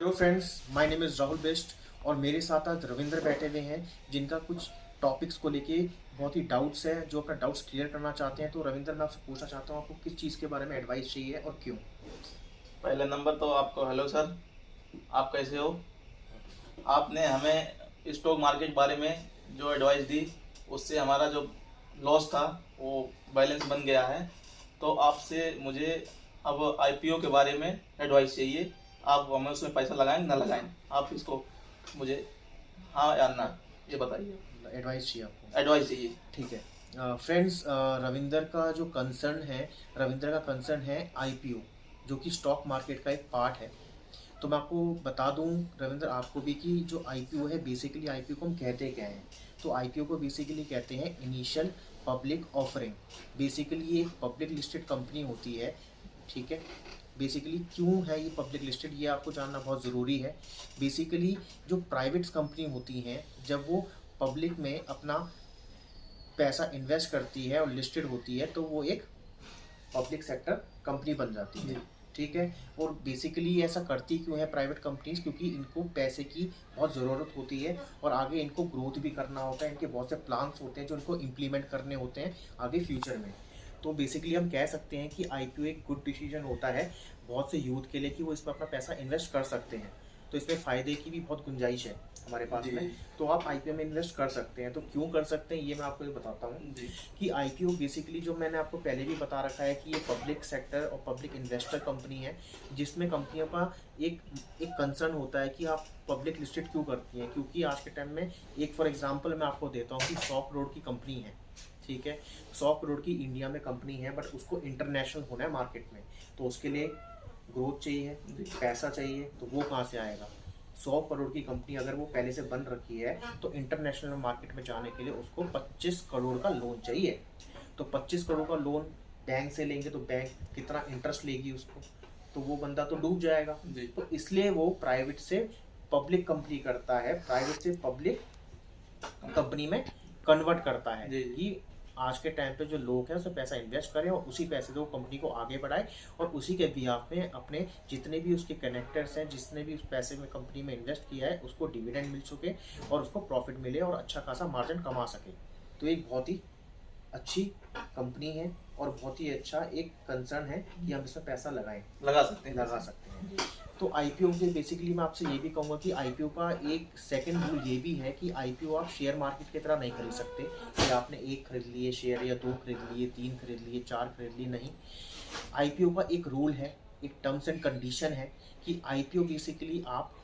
Hello friends, my name is Rahul best और मेरे साथ आज रविंद्र बैठे हुए हैं जिनका कुछ टॉपिक्स को लेके बहुत ही डाउट्स है, जो अपना डाउट्स क्लियर करना चाहते हैं। तो रविंद्र, मैं आपसे पूछना चाहता हूँ, आपको किस चीज़ के बारे में एडवाइस चाहिए और क्यों? पहले नंबर तो आपको हेलो सर। आप कैसे हो? आपने हमें स्टॉक मार्केट बारे में जो एडवाइस दी उससे हमारा जो लॉस था वो बैलेंस बन गया है। तो आपसे मुझे अब आईपीओ के बारे में एडवाइस चाहिए। आप हमें उसमें पैसा लगाएं ना लगाएं, आप इसको मुझे हाँ या ना ये बताइए। एडवाइस चाहिए आपको? एडवाइस चाहिए। ठीक है। फ्रेंड्स, रविंद्र का जो कंसर्न है, रविंद्र का कंसर्न है आईपीओ, जो कि स्टॉक मार्केट का एक पार्ट है। तो मैं आपको बता दूं रविंद्र, आपको भी, कि जो आईपीओ है, बेसिकली आईपीओ को हम कहते क्या हैं। तो आईपीओ को बेसिकली कहते हैं इनिशियल पब्लिक ऑफरिंग। बेसिकली ये एक पब्लिक लिस्टेड कंपनी होती है। ठीक है। बेसिकली क्यों है ये पब्लिक लिस्टेड, ये आपको जानना बहुत ज़रूरी है। बेसिकली जो प्राइवेट कंपनी होती हैं, जब वो पब्लिक में अपना पैसा इन्वेस्ट करती है और लिस्टेड होती है, तो वो एक पब्लिक सेक्टर कंपनी बन जाती है। ठीक है। और बेसिकली ऐसा करती क्यों है प्राइवेट कंपनीज? क्योंकि इनको पैसे की बहुत ज़रूरत होती है और आगे इनको ग्रोथ भी करना होता है। इनके बहुत से प्लान्स होते हैं जो इनको इम्प्लीमेंट करने होते हैं आगे फ्यूचर में। तो बेसिकली हम कह सकते हैं कि आईपीओ एक गुड डिसीजन होता है बहुत से यूथ के लिए, कि वो इसमें अपना पैसा इन्वेस्ट कर सकते हैं। तो इसमें फ़ायदे की भी बहुत गुंजाइश है हमारे पास में। तो आप आईपीओ में इन्वेस्ट कर सकते हैं। तो क्यों कर सकते हैं ये मैं आपको बताता हूँ। कि आईपीओ बेसिकली, जो मैंने आपको पहले भी बता रखा है, कि ये पब्लिक सेक्टर और पब्लिक इन्वेस्टर कंपनी है, जिसमें कंपनियों का एक एक कंसर्न होता है कि आप पब्लिक लिस्टेड क्यों करती हैं। क्योंकि आज के टाइम में, एक फॉर एग्जांपल मैं आपको देता हूँ, कि 100 करोड़ की कंपनी है। ठीक है। 100 करोड़ की इंडिया में कंपनी है, बट उसको इंटरनेशनल होना है मार्केट में। तो उसके लिए ग्रोथ चाहिए, पैसा चाहिए। तो वो कहाँ से आएगा? 100 करोड़ की कंपनी अगर वो पहले से बन रखी है, तो इंटरनेशनल मार्केट में जाने के लिए उसको 25 करोड़ का लोन चाहिए। तो 25 करोड़ का लोन बैंक से लेंगे तो बैंक कितना इंटरेस्ट लेगी उसको? तो वो बंदा तो डूब जाएगा। तो इसलिए वो प्राइवेट से पब्लिक कंपनी करता है, प्राइवेट से पब्लिक कंपनी में कन्वर्ट करता है, कि आज के टाइम पे जो लोग हैं उसमें पैसा इन्वेस्ट करें और उसी पैसे से वो कंपनी को आगे बढ़ाए, और उसी के बिहाफ में अपने जितने भी उसके कनेक्टर्स हैं, जिसने भी उस पैसे में कंपनी में इन्वेस्ट किया है, उसको डिविडेंड मिल सके और उसको प्रॉफिट मिले और अच्छा खासा मार्जिन कमा सके। तो एक बहुत ही अच्छी कंपनी है और बहुत ही अच्छा एक कंसर्न है कि हम इसमें पैसा लगा सकते हैं। लगा सकते हैं। तो आईपीओ के बेसिकली मैं आपसे ये भी कहूँगा कि आईपीओ का एक सेकंड रूल ये भी है कि आईपीओ आप शेयर मार्केट की तरह नहीं खरीद सकते, कि आपने एक खरीद लिए शेयर, या दो खरीद लिए, तीन खरीद लिए, चार खरीद लिए, नहीं। आईपीओ का एक रूल है, एक टर्म्स एंड कंडीशन है, कि आईपीओ बेसिकली आप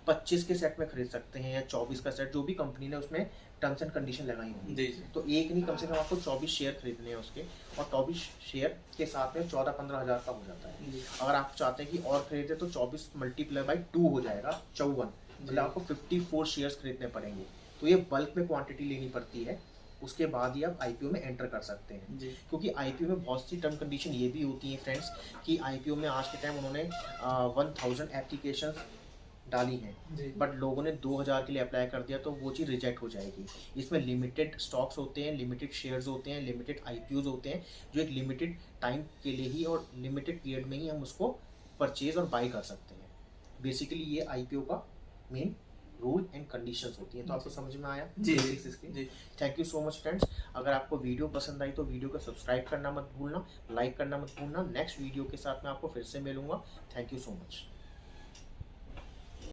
25 के सेट में खरीद सकते हैं या 24 का सेट, जो भी कंपनी ने उसमें टर्म्स एंड कंडीशन लगाई होंगी। तो एक नहीं, कम से कम आपको 24 शेयर खरीदने हैं उसके, और 24 शेयर के साथ में 14-15 हज़ार का हो जाता है। अगर आप चाहते हैं कि और खरीदे तो 24 मल्टीप्लाई बाई 2 हो जाएगा 54, मतलब आपको 54 शेयर्स खरीदने पड़ेंगे। तो ये बल्क में क्वांटिटी लेनी पड़ती है, उसके बाद ही आप आईपीओ में एंटर कर सकते हैं। क्योंकि आईपीओ में बहुत सी टर्म कंडीशन ये भी होती हैं फ्रेंड्स, कि आईपीओ में आज के टाइम उन्होंने 1000 एप्लीकेशंस डाली हैं, बट लोगों ने 2000 के लिए अप्लाई कर दिया, तो वो चीज़ रिजेक्ट हो जाएगी। इसमें लिमिटेड स्टॉक्स होते हैं, लिमिटेड शेयर्स होते हैं, लिमिटेड आईपीओज होते हैं, जो एक लिमिटेड टाइम के लिए ही और लिमिटेड पीरियड में ही हम उसको परचेज और बाई कर सकते हैं। बेसिकली ये आईपीओ का मेन रूल एंड कंडीशंस होती हैं। तो आपको समझ में आया? जी। Thank you so much friends. अगर आपको वीडियो पसंद आई तो वीडियो को सब्सक्राइब करना मत भूलना, लाइक करना मत भूलना। नेक्स्ट वीडियो के साथ मैं आपको फिर से मिलूंगा। Thank you so much.